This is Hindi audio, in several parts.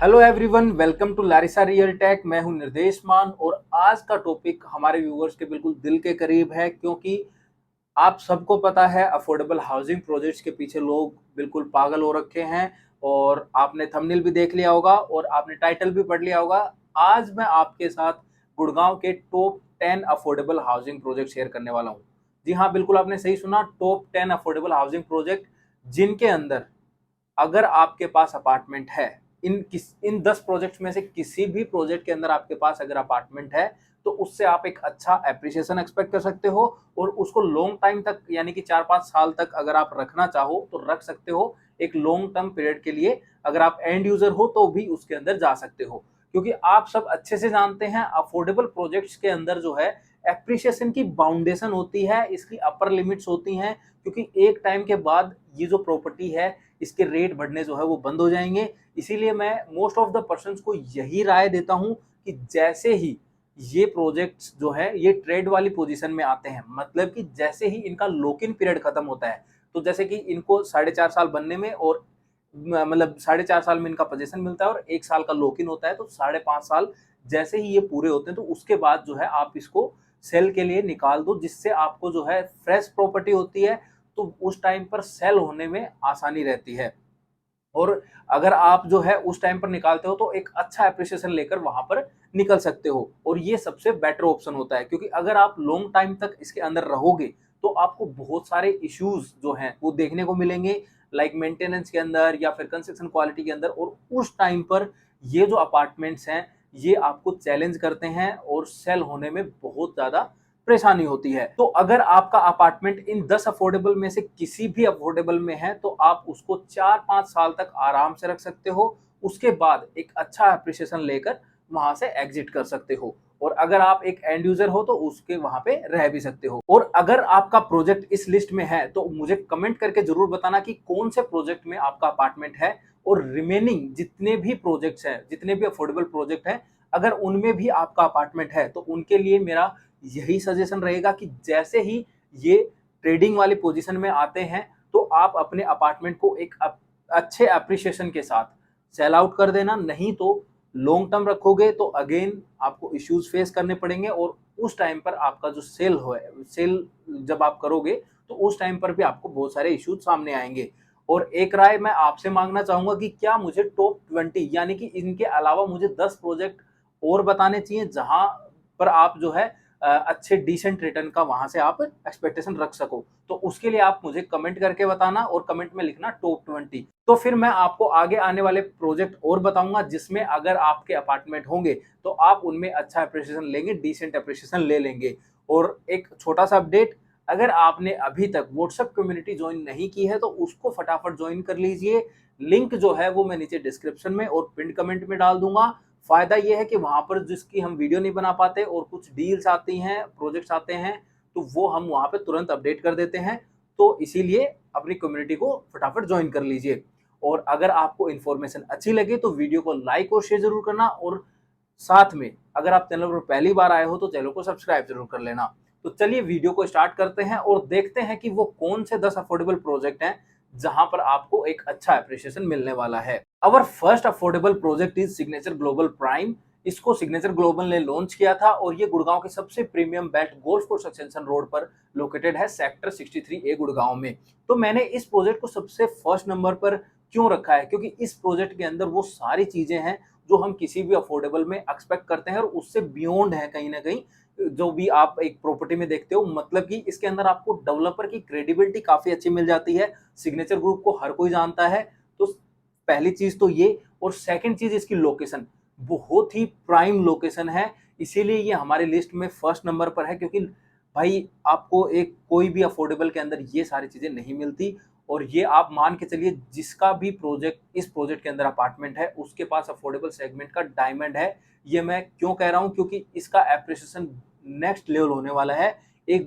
Hello everyone, welcome to Larisa real tech. मैं हूं निर्देश मान और आज का टॉपिक हमारे व्यूअर्स के बिल्कुल दिल के करीब है, क्योंकि आप सबको पता है अफोर्डेबल हाउसिंग प्रोजेक्ट्स के पीछे लोग बिल्कुल पागल हो रखे हैं। और आपने थंबनेल भी देख लिया होगा और आपने टाइटल भी पढ़ लिया होगा। आज मैं आपके साथ गुड़गांव के top 10 affordable housing project share करने वाला हूं। जी हाँ, बिल्कुल आपने सही सुना, टॉप 10 अफोर्डेबल हाउसिंग प्रोजेक्ट जिनके अंदर अगर आपके पास अपार्टमेंट है, इन 10 प्रोजेक्ट्स में से किसी भी प्रोजेक्ट के अंदर आपके पास अगर अपार्टमेंट है, तो उससे आप एक अच्छा एप्रिसिएशन एक्सपेक्ट कर सकते हो और उसको लॉन्ग टाइम तक यानी कि 4-5 साल तक अगर आप रखना चाहो तो रख सकते हो। एक लॉन्ग टर्म पीरियड के लिए अगर आप एंड यूजर हो तो भी उसके अंदर जा सकते हो, क्योंकि आप सब अच्छे से जानते हैं अफोर्डेबल प्रोजेक्ट्स के अंदर जो है एप्रिसिएशन की बाउंडेशन होती है, इसकी अपर लिमिट्स होती हैं, क्योंकि एक टाइम के बाद ये जो प्रॉपर्टी है इसके रेट बढ़ने जो है वो बंद हो जाएंगे। इसीलिए मैं मोस्ट ऑफ द पर्सन्स को यही राय देता हूं कि जैसे ही ये प्रोजेक्ट्स जो है ये ट्रेड वाली पोजीशन में आते हैं, मतलब कि जैसे ही इनका लॉक इन पीरियड खत्म होता है, तो जैसे कि इनको 4.5 साल बनने में और मतलब 4.5 साल में इनका पोजीशन मिलता है और 1 साल का लॉक इन होता है, तो 5.5 साल जैसे ही ये पूरे होते हैं तो उसके बाद जो है आप इसको सेल के लिए निकाल दो, जिससे आपको जो है फ्रेश प्रॉपर्टी होती है तो उस टाइम पर सेल होने में आसानी रहती है। और अगर आप जो है उस टाइम पर निकालते हो तो एक अच्छा एप्रिसिएशन लेकर वहां पर निकल सकते हो और ये सबसे बेटर ऑप्शन होता है, क्योंकि अगर आप लॉन्ग टाइम तक इसके अंदर रहोगे तो आपको बहुत सारे इश्यूज जो हैं वो देखने को मिलेंगे, लाइक मेंटेनेंस के अंदर या फिर कंस्ट्रक्शन क्वालिटी के अंदर। और उस टाइम पर ये जो अपार्टमेंट्स हैं ये आपको चैलेंज करते हैं और सेल होने में बहुत ज्यादा परेशानी होती है। तो अगर आपका अपार्टमेंट इन 10 अफोर्डेबल में से किसी भी अफोर्डेबल में है तो आप उसको 4-5 साल तक आराम से रख सकते हो। उसके बाद एक अच्छा एप्रिसिएशन लेकर वहां से एग्जिट कर सकते हो और अगर आप एक एंड यूजर हो तो उसके वहां पे रह भी सकते हो। और अगर आपका प्रोजेक्ट इस लिस्ट में है तो मुझे कमेंट करके जरूर बताना कि कौन से प्रोजेक्ट में आपका अपार्टमेंट है। और रिमेनिंग जितने भी प्रोजेक्ट्स हैं, जितने भी अफोर्डेबल प्रोजेक्ट हैं, अगर उनमें भी आपका अपार्टमेंट है तो उनके लिए मेरा यही सजेशन रहेगा कि जैसे ही ये ट्रेडिंग वाली पोजीशन में आते हैं तो आप अपने अपार्टमेंट को एक अच्छे अप्रिशिएशन के साथ सेल आउट कर देना। नहीं तो लॉन्ग टर्म रखोगे तो अगेन आपको इश्यूज फेस करने पड़ेंगे और उस टाइम पर आपका जो सेल जब आप करोगे तो उस टाइम पर भी आपको बहुत सारे इश्यूज सामने आएंगे। और एक राय मैं आपसे मांगना चाहूंगा कि क्या मुझे टॉप 20 यानी कि इनके अलावा मुझे 10 प्रोजेक्ट और बताने चाहिए जहां पर आप जो है अच्छे डिसेंट रिटर्न का वहां से आप एक्सपेक्टेशन रख सको। तो उसके लिए आप मुझे कमेंट करके बताना और कमेंट में लिखना टॉप 20। तो फिर मैं आपको आगे आने वाले प्रोजेक्ट और बताऊंगा जिसमें अगर आपके अपार्टमेंट होंगे तो आप उनमें अच्छा अप्रिसिएशन लेंगे, डिसेंट अप्रिसिएशन ले लेंगे। और एक छोटा सा अपडेट, अगर आपने अभी तक व्हाट्सएप कम्युनिटी ज्वाइन नहीं की है तो उसको फटाफट ज्वाइन कर लीजिए। लिंक जो है वो मैं नीचे डिस्क्रिप्शन में और पिन कमेंट में डाल दूंगा। फायदा ये है कि वहां पर जिसकी हम वीडियो नहीं बना पाते और कुछ डील्स आती हैं, प्रोजेक्ट्स आते हैं, तो वो हम वहां पे तुरंत अपडेट कर देते हैं। तो इसीलिए अपनी कम्युनिटी को फटाफट ज्वाइन कर लीजिए। और अगर आपको इन्फॉर्मेशन अच्छी लगे तो वीडियो को लाइक और शेयर जरूर करना और साथ में अगर आप चैनल पर पहली बार आए हो तो चैनल को सब्सक्राइब जरूर कर लेना। तो चलिए वीडियो को स्टार्ट करते हैं और देखते हैं कि वो कौन से 10 अफोर्डेबल प्रोजेक्ट हैं जहां पर आपको एक अच्छा अप्रिशिएशन मिलने वाला है। Our first affordable project is signature global prime. इसको सिग्नेचर ग्लोबल ने लॉन्च किया था और ये गुड़गांव के सबसे premium belt golf course extension road पर लोकेटेड है, सेक्टर 63A गुड़गांव में। तो मैंने इस प्रोजेक्ट को सबसे फर्स्ट नंबर पर क्यों रखा है, क्योंकि इस प्रोजेक्ट के अंदर वो सारी चीजें हैं जो हम किसी भी अफोर्डेबल में एक्सपेक्ट करते हैं और उससे बियॉन्ड है कहीं ना कहीं जो भी आप एक प्रॉपर्टी में देखते हो। मतलब कि इसके अंदर आपको डेवलपर की क्रेडिबिलिटी काफी अच्छी मिल जाती है, सिग्नेचर ग्रुप को हर कोई जानता है। तो पहली चीज तो ये, और सेकंड चीज इसकी लोकेशन बहुत ही प्राइम लोकेशन है, इसीलिए ये हमारी लिस्ट में फर्स्ट नंबर पर है। क्योंकि भाई आपको एक कोई भी अफोर्डेबल के अंदर ये सारी चीजें नहीं मिलती। और ये आप मान के चलिए जिसका भी प्रोजेक्ट इस प्रोजेक्ट के अंदर अपार्टमेंट है उसके पास अफोर्डेबल सेगमेंट का डायमंड है। ये मैं क्यों कह रहा हूं, क्योंकि इसका एप्रिसिएशन नेक्स्ट लेवल होने वाला है। एक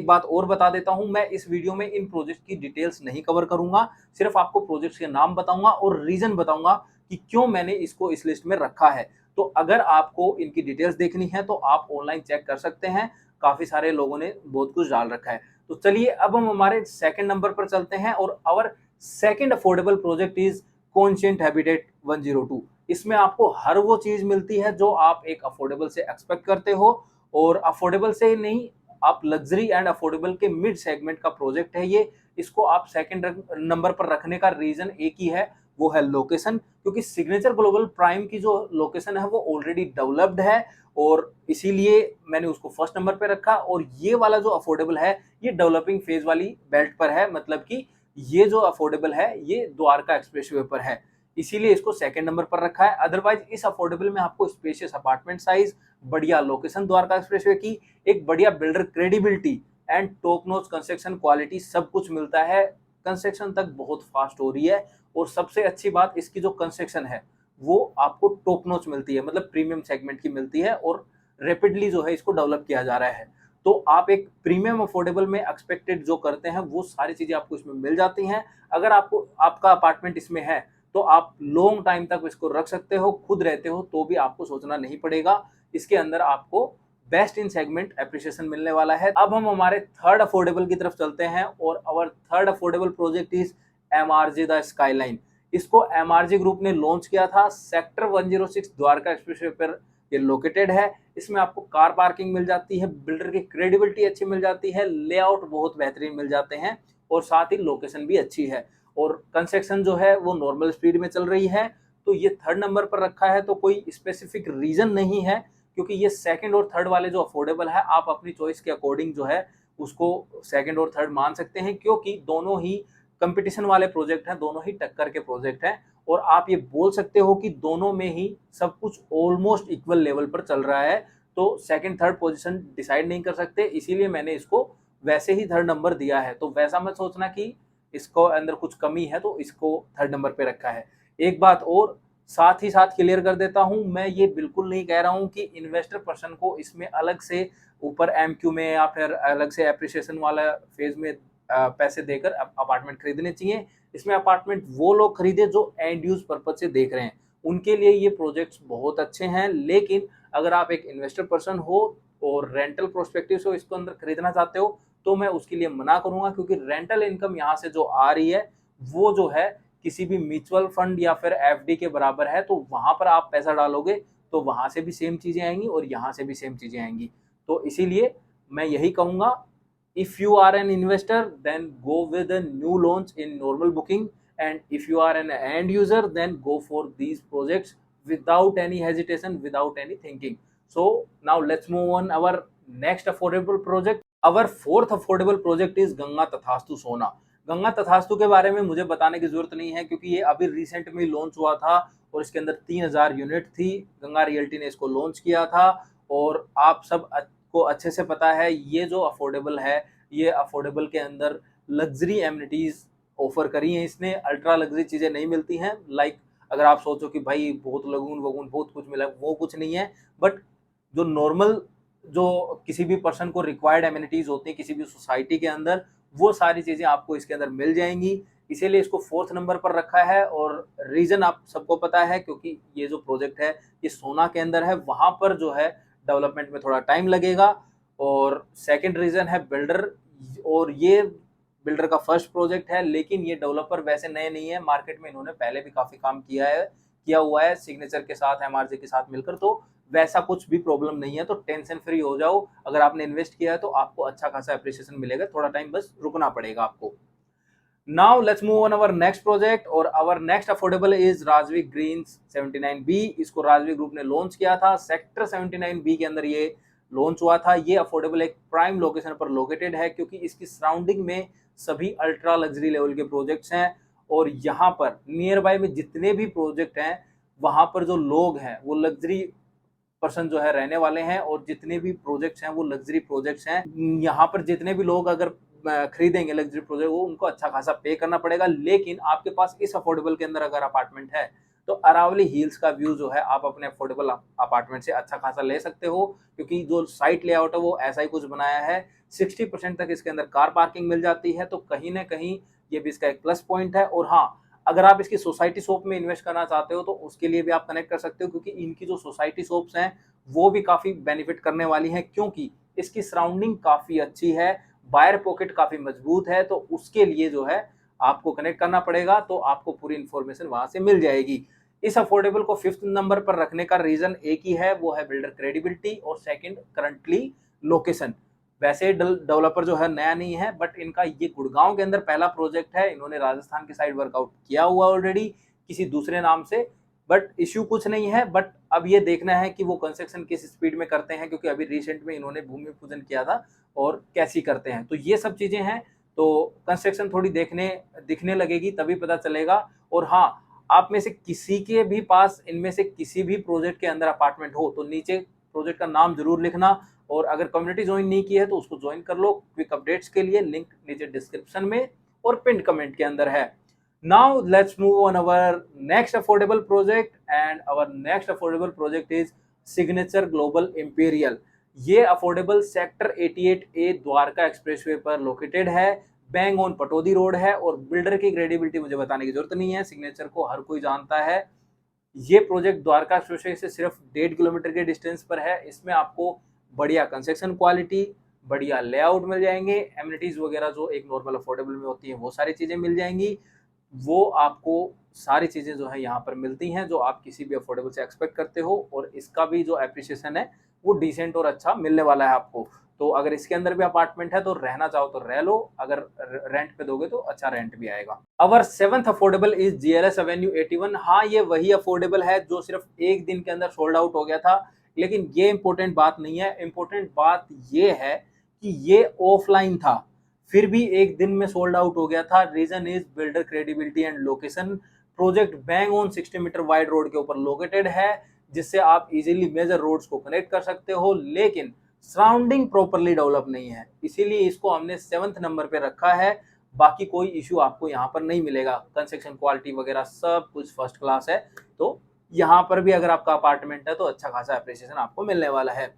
बात और बता देता हूं, मैं इस वीडियो में इन प्रोजेक्ट की डिटेल्स नहीं कवर करूंगा, सिर्फ आपको प्रोजेक्ट्स के नाम बताऊंगा और रीजन बताऊंगा कि क्यों मैंने इसको इस लिस्ट में रखा है। तो अगर आपको इनकी डिटेल्स देखनी है तो आप ऑनलाइन चेक कर सकते हैं, काफी सारे लोगों ने बहुत कुछ डाल रखा है। तो चलिए अब हम हमारे सेकंड नंबर पर चलते हैं और our second affordable project is Conscient habitat 102। इसमें आपको हर वो चीज मिलती है जो आप एक अफोर्डेबल से एक्सपेक्ट करते हो, और अफोर्डेबल से ही नहीं, आप लग्जरी एंड अफोर्डेबल के मिड सेगमेंट का प्रोजेक्ट है ये। इसको आप सेकंड नंबर पर रखने का रीजन एक ही है, वो है लोकेशन, क्योंकि सिग्नेचर ग्लोबल प्राइम की जो लोकेशन है वो ऑलरेडी डेवलप्ड है, और इसीलिए मैंने उसको फर्स्ट नंबर पे रखा। और ये वाला जो अफोर्डेबल है ये डेवलपिंग फेज वाली बेल्ट पर है, मतलब कि ये जो अफोर्डेबल है ये द्वारका एक्सप्रेसवे पर है, इसीलिए इसको सेकंड नंबर पर रखा है। अदरवाइज इस अफोर्डेबल में आपको स्पेशियस अपार्टमेंट साइज, बढ़िया लोकेशन द्वारका एक्सप्रेसवे की, एक बढ़िया builder credibility and top notch construction quality सब कुछ मिलता है। कंस्ट्रक्शन तक बहुत फास्ट हो रही है, और सबसे अच्छी बात इसकी जो कंस्ट्रक्शन है वो आपको टॉप नॉच मिलती है, मतलब प्रीमियम सेगमेंट की मिलती है, और रैपिडली जो है इसको डेवलप किया जा रहा है। तो आप एक प्रीमियम अफोर्डेबल में एक्सपेक्टेड जो करते हैं वो सारी चीजें आपको इसमें मिल जाती हैं। अगर आपको आपका अपार्टमेंट इसमें है तो आप लॉन्ग टाइम तक इसको रख सकते हो, खुद रहते हो तो भी आपको सोचना नहीं पड़ेगा। इसके अंदर आपको बेस्ट इन सेगमेंट एप्रिसिएशन मिलने वाला है। अब हम हमारे थर्ड अफोर्डेबल की तरफ चलते हैं, और our third affordable project is MRJ the skyline. इसको एमआरजे ग्रुप ने लॉन्च किया था, सेक्टर 106 द्वारका एक्सप्रेसवे पर ये लोकेटेड है। इसमें आपको कार पार्किंग मिल जाती है, बिल्डर की क्रेडिबिलिटी अच्छी मिल जाती है, लेआउट बहुत बेहतरीन मिल जाते हैं, और साथ ही लोकेशन भी अच्छी है, और कंस्ट्रक्शन जो है वो नॉर्मल स्पीड में चल रही है। तो ये थर्ड नंबर पर रखा है, तो कोई स्पेसिफिक रीजन नहीं है, क्योंकि ये सेकंड और थर्ड वाले जो अफोर्डेबल है आप अपनी चॉइस के अकॉर्डिंग जो है उसको सेकंड और थर्ड मान सकते हैं, क्योंकि दोनों ही कंपटीशन वाले प्रोजेक्ट हैं, दोनों ही टक्कर के प्रोजेक्ट हैं, और आप ये बोल सकते हो कि दोनों में ही सब कुछ ऑलमोस्ट इक्वल लेवल पर चल रहा है। तो सेकंड थर्ड पोजीशन डिसाइड नहीं कर सकते, इसीलिए मैंने इसको वैसे ही थर्ड नंबर दिया है। तो वैसा मत सोचना कि इसको अंदर कुछ कमी है तो इसको थर्ड नंबर पे रखा है। एक बात और साथ ही साथ क्लियर कर देता हूं, मैं ये बिल्कुल नहीं कह रहा हूं कि इन्वेस्टर पर्सन को इसमें अलग से ऊपर एमक्यू में या फिर अलग से एप्रिसिएशन वाला फेज में पैसे देकर अपार्टमेंट खरीदने चाहिए। इसमें अपार्टमेंट वो लोग खरीदे जो एंड यूज पर्पज से देख रहे हैं, उनके लिए ये प्रोजेक्ट्स बहुत अच्छे हैं। लेकिन अगर आप एक इन्वेस्टर पर्सन हो और रेंटल प्रोस्पेक्टिव से इसको अंदर खरीदना चाहते हो तो मैं उसके लिए मना करूंगा, क्योंकि रेंटल इनकम यहाँ से जो आ रही है वो जो है किसी भी म्यूचुअल फंड या फिर एफडी के बराबर है। तो वहां पर आप पैसा डालोगे तो वहां से भी सेम चीजें आएंगी और यहाँ से भी सेम चीजें आएंगी। तो इसीलिए मैं यही कहूंगा, if you are an investor then go with a new launch in normal booking, and if you are an end user then go for these projects without any hesitation, without any thinking. So now let's move on our next affordable project. our fourth affordable project is Ganga तथास्तु सोना। गंगा तथास्तु के बारे में मुझे बताने की जरूरत नहीं है, क्योंकि ये अभी रिसेंट में लॉन्च हुआ था और इसके अंदर 3000 यूनिट थी। गंगा रियल्टी ने इसको लॉन्च किया था, और आप सब को अच्छे से पता है ये जो अफोर्डेबल है, ये अफोर्डेबल के अंदर लग्जरी एमिनिटीज ऑफर करी हैं इसने। अल्ट्रा लग्जरी चीजें नहीं मिलती हैं, लाइक अगर आप सोचो कि भाई बहुत लगून वगून बहुत कुछ मिला, वो कुछ नहीं है। बट जो नॉर्मल जो किसी भी पर्सन को रिक्वायर्ड एमिनिटीज होती हैं किसी भी सोसाइटी के अंदर, वो सारी चीजें आपको इसके अंदर मिल जाएंगी। इसीलिए इसको फोर्थ नंबर पर रखा है, और रीजन आप सबको पता है, क्योंकि ये जो प्रोजेक्ट है ये सोना के अंदर है, वहां पर जो है डेवलपमेंट में थोड़ा टाइम लगेगा। और सेकंड रीजन है बिल्डर, और ये बिल्डर का फर्स्ट प्रोजेक्ट है, लेकिन ये डेवलपर वैसे नए नहीं है, मार्केट में इन्होंने पहले भी काफी काम किया हुआ है सिग्नेचर के साथ, एमआरजे के साथ मिलकर। तो वैसा कुछ भी प्रॉब्लम नहीं है, तो टेंशन फ्री हो जाओ। अगर आपने इन्वेस्ट किया है तो आपको अच्छा खासा एप्रिसिएशन मिलेगा, थोड़ा टाइम बस रुकना पड़ेगा आपको। Now let's move on our next project, और our next affordable is Rajvi greens 79B। इसको राजवी ग्रुप ने लॉन्च किया था, सेक्टर 79B के अंदर ये लॉन्च हुआ था। ये अफोर्डेबल एक प्राइम लोकेशन पर लोकेटेड है, क्योंकि इसकी सराउंडिंग में सभी अल्ट्रा लग्जरी लेवल के प्रोजेक्ट्स हैं, और यहाँ पर नियर बाय में जितने भी प्रोजेक्ट हैं वहां पर जो लोग हैं वो लग्जरी पर्सन जो है रहने वाले हैं, और जितने भी प्रोजेक्ट्स हैं वो लग्जरी प्रोजेक्ट्स हैं। यहाँ पर जितने भी लोग अगर खरीदेंगे लग्जरी प्रोजेक्ट, वो उनको अच्छा खासा पे करना पड़ेगा। लेकिन आपके पास इस अफोर्डेबल के अंदर अगर अपार्टमेंट है तो अरावली हिल्स का व्यू जो है आप अपने अफोर्डेबल अपार्टमेंट से अच्छा खासा ले सकते हो, क्योंकि जो साइट लेआउट है वो ऐसा ही कुछ बनाया है। 60% तक इसके अंदर कार पार्किंग मिल जाती है, तो कहीं ना कहीं ये भी इसका एक प्लस पॉइंट है। और हाँ, अगर आप इसकी सोसाइटी शॉप में इन्वेस्ट करना चाहते हो तो उसके लिए भी आप कनेक्ट कर सकते हो, क्योंकि इनकी जो सोसाइटी शॉप्स हैं वो भी काफी बेनिफिट करने वाली हैं, क्योंकि इसकी सराउंडिंग काफी अच्छी है, बायर पॉकेट काफी मजबूत है। तो उसके लिए जो है आपको कनेक्ट करना पड़ेगा, तो आपको पूरी इंफॉर्मेशन वहां से मिल जाएगी। इस अफोर्डेबल को 5th नंबर पर रखने का रीजन एक ही है, वो है बिल्डर क्रेडिबिलिटी और सेकंड करंटली लोकेशन। वैसे डेवलपर जो है नया नहीं है, बट इनका ये गुड़गांव के अंदर पहला प्रोजेक्ट है। इन्होंने राजस्थान की साइड वर्कआउट किया हुआ ऑलरेडी किसी दूसरे नाम से, बट इश्यू कुछ नहीं है। बट अब ये देखना है कि वो कंस्ट्रक्शन किस स्पीड में करते हैं, क्योंकि अभी रिसेंट में इन्होंने भूमि पूजन किया था और कैसी करते हैं। तो ये सब चीजें हैं, तो कंस्ट्रक्शन थोड़ी दिखने लगेगी तभी पता चलेगा। और हाँ, आप में से किसी के भी पास इनमें से किसी भी प्रोजेक्ट के अंदर अपार्टमेंट हो तो नीचे प्रोजेक्ट का नाम जरूर लिखना, और अगर कम्युनिटी ज्वाइन नहीं की है तो उसको ज्वाइन कर लो। क्विक अपडेट्स के लिए लिंक नीचे डिस्क्रिप्शन में और पिन कमेंट के अंदर है। Now let's move on our next affordable project, and our next affordable project is Signature Global Imperial। ये affordable sector 88A Dwarka expressway पर लोकेटेड है, बैंग ऑन पटौदी रोड है, और बिल्डर की क्रेडिबिलिटी मुझे बताने की जरूरत नहीं है, सिग्नेचर को हर कोई जानता है। ये प्रोजेक्ट द्वारका एक्सप्रेसवे से सिर्फ 1.5 किलोमीटर के डिस्टेंस पर है। इसमें आपको बढ़िया कंस्ट्रक्शन क्वालिटी, बढ़िया लेआउट मिल जाएंगे, एमिनिटीज वगैरह जो एक नॉर्मल अफोर्डेबल में होती हैं वो सारी चीजें मिल जाएंगी। वो आपको सारी चीजें जो है यहाँ पर मिलती हैं जो आप किसी भी अफोर्डेबल से एक्सपेक्ट करते हो, और इसका भी जो एप्रिसिएशन है वो डिसेंट और अच्छा मिलने वाला है आपको। तो अगर इसके अंदर भी अपार्टमेंट है तो रहना चाहो तो रह लो, अगर रेंट पे दोगे तो अच्छा रेंट भी आएगा। अवर 7th affordable is GLS Avenue 81। हाँ, ये वही अफोर्डेबल है जो सिर्फ एक दिन के अंदर सोल्ड आउट हो गया था, लेकिन ये इंपॉर्टेंट बात नहीं है। इंपॉर्टेंट बात ये है कि ये ऑफलाइन था, फिर भी एक दिन में सोल्ड आउट हो गया था। Reason is builder credibility and location. Project bang on 60 metre wide road के ऊपर लोकेटेड है, जिससे आप इजीली मेजर रोड्स को कनेक्ट कर सकते हो, लेकिन सराउंडिंग प्रॉपरली डेवलप नहीं है, इसीलिए इसको हमने 7th नंबर पे रखा है। बाकी कोई इश्यू आपको यहाँ पर नहीं मिलेगा, कंस्ट्रक्शन क्वालिटी वगैरह सब कुछ फर्स्ट क्लास है। तो यहाँ पर भी अगर आपका अपार्टमेंट है तो अच्छा खासा अप्रिसिएशन आपको मिलने वाला है।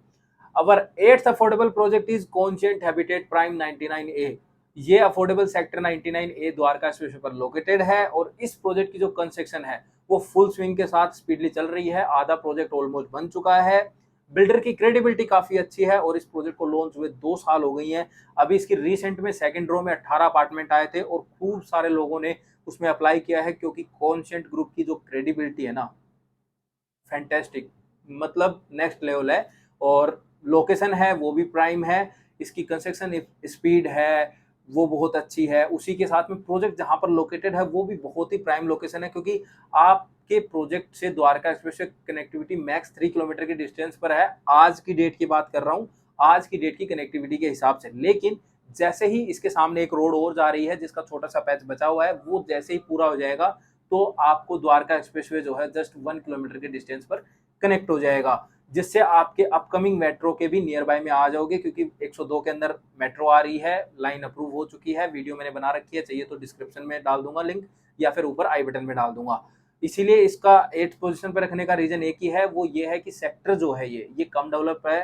अवर 8th affordable project is Conscient habitat prime 99A। ये affordable sector 99A Dwarka expressway पर लोकेटेड है, और इस प्रोजेक्ट की जो कंस्ट्रक्शन है वो फुल स्विंग के साथ स्पीडली चल रही है। आधा प्रोजेक्ट ऑलमोस्ट बन चुका है। बिल्डर की क्रेडिबिलिटी काफी अच्छी है, और इस प्रोजेक्ट को लॉन्च हुए 2 साल हो गई हैं। अभी इसकी रिसेंट में सेकंड रो में 18 अपार्टमेंट आए थे, और खूब सारे लोगों ने उसमें अप्लाई किया है, क्योंकि कॉन्शियंट ग्रुप की जो क्रेडिबिलिटी है ना, फैंटेस्टिक, मतलब नेक्स्ट लेवल है। और लोकेशन है वो भी प्राइम है, इसकी कंस्ट्रक्शन स्पीड है वो बहुत अच्छी है। उसी के साथ में प्रोजेक्ट जहां पर लोकेटेड है वो भी बहुत ही प्राइम लोकेशन है, क्योंकि आपके प्रोजेक्ट से Dwarka express connectivity max 3 kilometre के डिस्टेंस पर है। आज की डेट की बात कर रहा हूँ, आज की डेट की कनेक्टिविटी के हिसाब से। लेकिन जैसे ही इसके सामने एक रोड और जा रही है जिसका छोटा सा पैच बचा हुआ है, वो जैसे ही पूरा हो जाएगा तो आपको द्वारका एक्सप्रेसवे जो है जस्ट 1 किलोमीटर के डिस्टेंस पर कनेक्ट हो जाएगा, जिससे आपके अपकमिंग मेट्रो के भी नियर बाय में आ जाओगे, क्योंकि 102 के अंदर मेट्रो आ रही है, लाइन अप्रूव हो चुकी है, वीडियो मैंने बना रखी है, चाहिए तो डिस्क्रिप्शन में डाल दूंगा लिंक, या फिर ऊपर आई बटन में डाल दूंगा। इसीलिए इसका 8th पोजीशन पर रखने का रीजन एक ही है, वो ये है कि सेक्टर जो है ये कम डेवलप है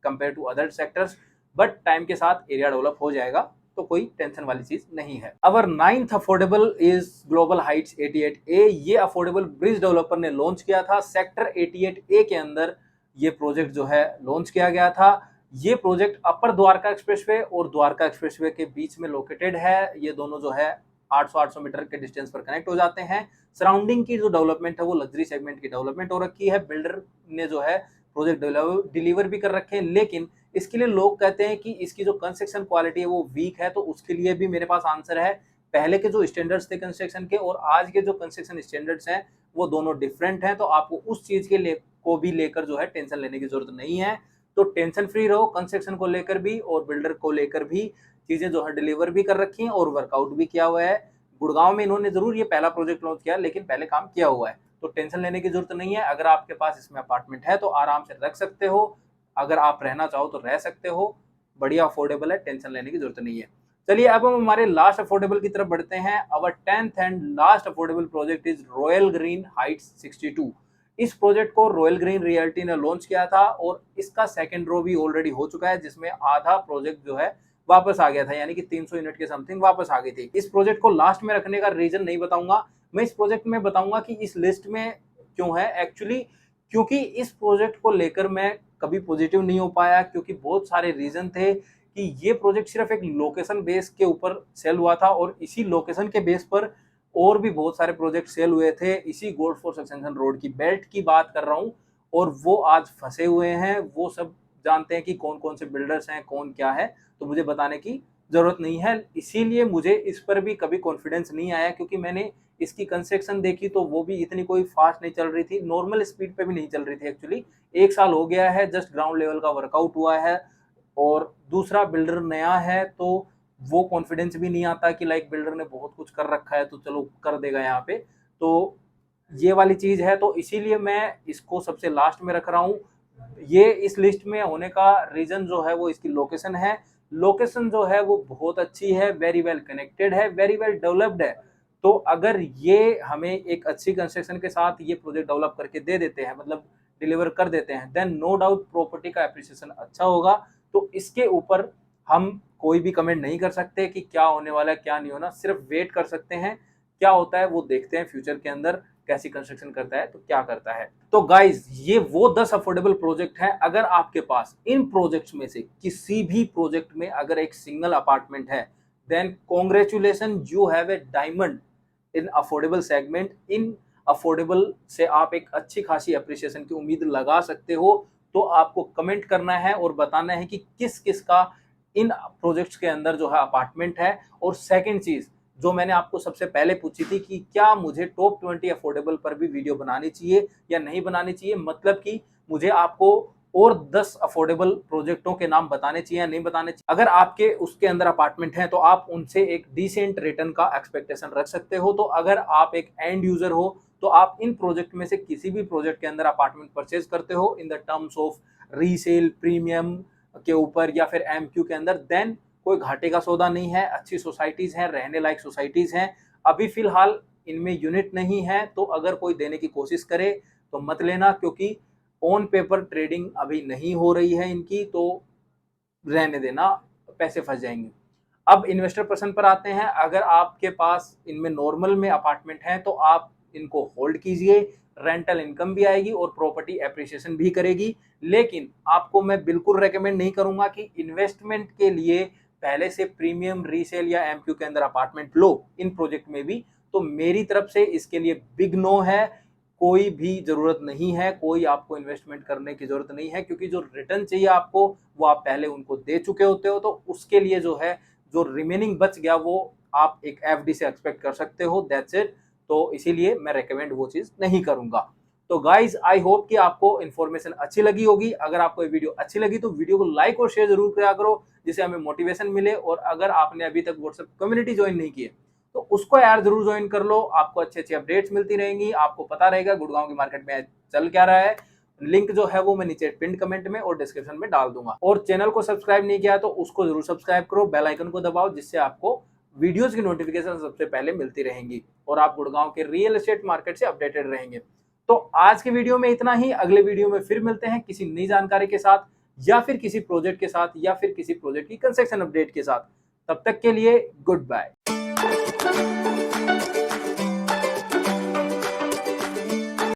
compare to other sectors, but time के साथ एरिया डेवलप हो जाएगा, तो कोई टेंशन वाली चीज नहीं है। अवर 9th affordable is global Heights 88A। ये अफोर्डेबल ब्रिज डेवलपर ने लॉन्च किया था सेक्टर 88A के अंदर। ये प्रोजेक्ट जो है लॉन्च किया गया था। ये प्रोजेक्ट अपर द्वारका एक्सप्रेसवे और द्वारका एक्सप्रेसवे के बीच में लोकेटेड है। ये दोनों जो है 800 मीटर के डिस्टेंस पर कनेक्ट हो जाते हैं। सराउंडिंग की जो डेवलपमेंट है वो लग्जरी सेगमेंट की डेवलपमेंट हो रखी है। बिल्डर ने जो है प्रोजेक्ट डिलीवर भी कर रखे हैं, लेकिन इसके लिए लोग कहते हैं कि इसकी जो कंस्ट्रक्शन क्वालिटी है वो वीक है। तो उसके लिए भी मेरे पास आंसर है। पहले के जो स्टैंडर्ड्स थे कंस्ट्रक्शन के और आज के जो कंस्ट्रक्शन स्टैंडर्ड्स हैं वो दोनों डिफरेंट हैं। तो आपको उस चीज के को भी लेकर जो है टेंशन लेने की जरूरत नहीं है। तो टेंशन फ्री रहो, कंस्ट्रक्शन को लेकर भी और बिल्डर को लेकर भी चीजें जो है डिलीवर भी कर रखी हैं और वर्कआउट भी किया हुआ है। गुड़गांव में इन्होंने जरूर ये पहला प्रोजेक्ट लॉन्च किया, लेकिन पहले काम किया हुआ है, तो टेंशन लेने की जरूरत नहीं है। अगर आपके पास इसमें अपार्टमेंट है तो आराम से रख सकते हो, अगर आप रहना चाहो तो रह सकते हो। बढ़िया अफोर्डेबल है, टेंशन लेने की जरूरत नहीं है। चलिए अब हम हमारे लास्ट अफोर्डेबल की तरफ बढ़ते हैं। अवर 10th and last affordable project is royal green Heights 62। इस प्रोजेक्ट को रॉयल ग्रीन रियल्टी ने लॉन्च किया था और इसका सेकंड रो भी ऑलरेडी हो चुका है, जिसमें आधा प्रोजेक्ट जो है वापस आ गया था, यानी कि 300 यूनिट के समथिंग वापस आ गई थी। इस प्रोजेक्ट को लास्ट में रखने का रीजन नहीं बताऊंगा, मैं इस प्रोजेक्ट में बताऊंगा कि इस लिस्ट में क्यों है। एक्चुअली क्योंकि इस प्रोजेक्ट को लेकर मैं कभी पॉजिटिव नहीं हो पाया, क्योंकि बहुत सारे रीजन थे कि ये प्रोजेक्ट सिर्फ एक लोकेशन बेस के ऊपर सेल हुआ था और इसी लोकेशन के बेस पर और भी बहुत सारे प्रोजेक्ट सेल हुए थे। इसी गोल्ड फोर्स एक्सटेंशन रोड की बेल्ट की बात कर रहा हूँ, और वो आज फंसे हुए हैं। वो सब जानते हैं कि कौन कौन से बिल्डर्स हैं, कौन क्या है, तो मुझे बताने की जरूरत नहीं है। इसीलिए मुझे इस पर भी कभी कॉन्फिडेंस नहीं आया, क्योंकि मैंने इसकी कंस्ट्रक्शन देखी तो वो भी इतनी कोई फास्ट नहीं चल रही थी, नॉर्मल स्पीड पे भी नहीं चल रही थी। एक्चुअली 1 साल हो गया है, जस्ट ग्राउंड लेवल का वर्कआउट हुआ है, और दूसरा बिल्डर नया है, तो वो कॉन्फिडेंस भी नहीं आता कि लाइक बिल्डर ने बहुत कुछ कर रखा है तो चलो कर देगा यहाँ पे। तो ये वाली चीज है, तो इसीलिए मैं इसको सबसे लास्ट में रख रहा हूँ। ये इस लिस्ट में होने का रीजन जो है वो इसकी लोकेशन है। लोकेशन जो है वो बहुत अच्छी है, वेरी वेल कनेक्टेड है, वेरी वेल डेवलप्ड है। तो अगर ये हमें एक अच्छी कंस्ट्रक्शन के साथ ये प्रोजेक्ट डेवलप करके दे देते हैं, मतलब डिलीवर कर देते हैं, देन नो डाउट प्रॉपर्टी का एप्रिसिएशन अच्छा होगा। तो इसके ऊपर हम कोई भी कमेंट नहीं कर सकते कि क्या होने वाला है क्या नहीं होना, सिर्फ वेट कर सकते हैं। क्या होता है वो देखते हैं फ्यूचर के अंदर, कैसी कंस्ट्रक्शन करता है तो क्या करता है। तो गाइज, ये वो 10 अफोर्डेबल प्रोजेक्ट हैं। अगर आपके पास इन प्रोजेक्ट्स में से किसी भी प्रोजेक्ट में अगर एक सिंगल अपार्टमेंट है, then congratulation, you have a diamond in affordable segment. In affordable से आप एक अच्छी खासी अप्रिसिएशन की उम्मीद लगा सकते हो। तो आपको कमेंट करना है और बताना है कि किस किस का इन प्रोजेक्ट्स के अंदर जो है अपार्टमेंट है। और सेकंड चीज जो मैंने आपको सबसे पहले पूछी थी कि क्या मुझे टॉप 20 अफोर्डेबल पर भी वीडियो बनानी चाहिए या नहीं बनानी चाहिए, मतलब कि मुझे आपको और 10 अफोर्डेबल प्रोजेक्टों के नाम बताने चाहिए या नहीं बताने चाहिए। अगर आपके उसके अंदर अपार्टमेंट है तो आप उनसे एक डिसेंट रिटर्न का एक्सपेक्टेशन रख सकते हो। तो अगर आप एक एंड यूजर हो तो आप इन प्रोजेक्ट में से किसी भी प्रोजेक्ट के अंदर अपार्टमेंट परचेज करते हो in the terms of resale, premium के ऊपर या फिर एमक्यू के अंदर, देन कोई घाटे का सौदा नहीं है। अच्छी सोसाइटीज हैं, रहने लायक सोसाइटीज हैं। अभी फिलहाल इनमें यूनिट नहीं है, तो अगर कोई देने की कोशिश करे तो मत लेना, क्योंकि ऑन पेपर ट्रेडिंग अभी नहीं हो रही है इनकी, तो रहने देना, पैसे फंस जाएंगे। अब इन्वेस्टर पर्सन पर आते हैं। अगर आपके पास इनमें नॉर्मल में अपार्टमेंट है तो आप इनको होल्ड कीजिए, रेंटल इनकम भी आएगी और प्रॉपर्टी एप्रिसिएशन भी करेगी। लेकिन आपको मैं बिल्कुल रेकमेंड नहीं करूंगा कि इन्वेस्टमेंट के लिए पहले से प्रीमियम, रीसेल या एमक्यू के अंदर अपार्टमेंट लो इन प्रोजेक्ट में भी। तो मेरी तरफ से इसके लिए बिग नो है। कोई भी जरूरत नहीं है, कोई आपको इन्वेस्टमेंट करने की जरूरत नहीं है, क्योंकि जो रिटर्न चाहिए आपको वो आप पहले उनको दे चुके होते हो। तो उसके लिए जो है जो रिमेनिंग बच गया वो आप एक एफडी से एक्सपेक्ट कर सकते हो, दैट्स इट। तो इसीलिए मैं रेकमेंड वो चीज नहीं करूंगा। तो गाइज, आई होप कि आपको इन्फॉर्मेशन अच्छी लगी होगी। अगर आपको ये वीडियो अच्छी लगी तो वीडियो को लाइक और शेयर जरूर किया करो, जिससे हमें मोटिवेशन मिले। और अगर आपने अभी तक व्हाट्सएप कम्युनिटी ज्वाइन नहीं की है तो उसको यार जरूर ज्वाइन कर लो। आपको अच्छी अच्छी अपडेट्स मिलती रहेंगी, आपको पता रहेगा गुड़गांव की मार्केट में चल क्या रहा है। लिंक जो है वो मैं नीचे पिन कमेंट में और डिस्क्रिप्शन में डाल दूंगा। और चैनल को सब्सक्राइब नहीं किया तो उसको जरूर सब्सक्राइब करो, बेल आइकन को दबाओ, जिससे आपको वीडियोस की नोटिफिकेशन सबसे पहले मिलती रहेंगी और आप गुड़गांव के रियल एस्टेट मार्केट से अपडेटेड रहेंगे। तो आज के वीडियो में इतना ही। अगले वीडियो में फिर मिलते हैं किसी नई जानकारी के साथ, या फिर किसी प्रोजेक्ट के साथ, या फिर किसी प्रोजेक्ट की कंस्ट्रक्शन अपडेट के साथ। तब तक के लिए गुड बाय।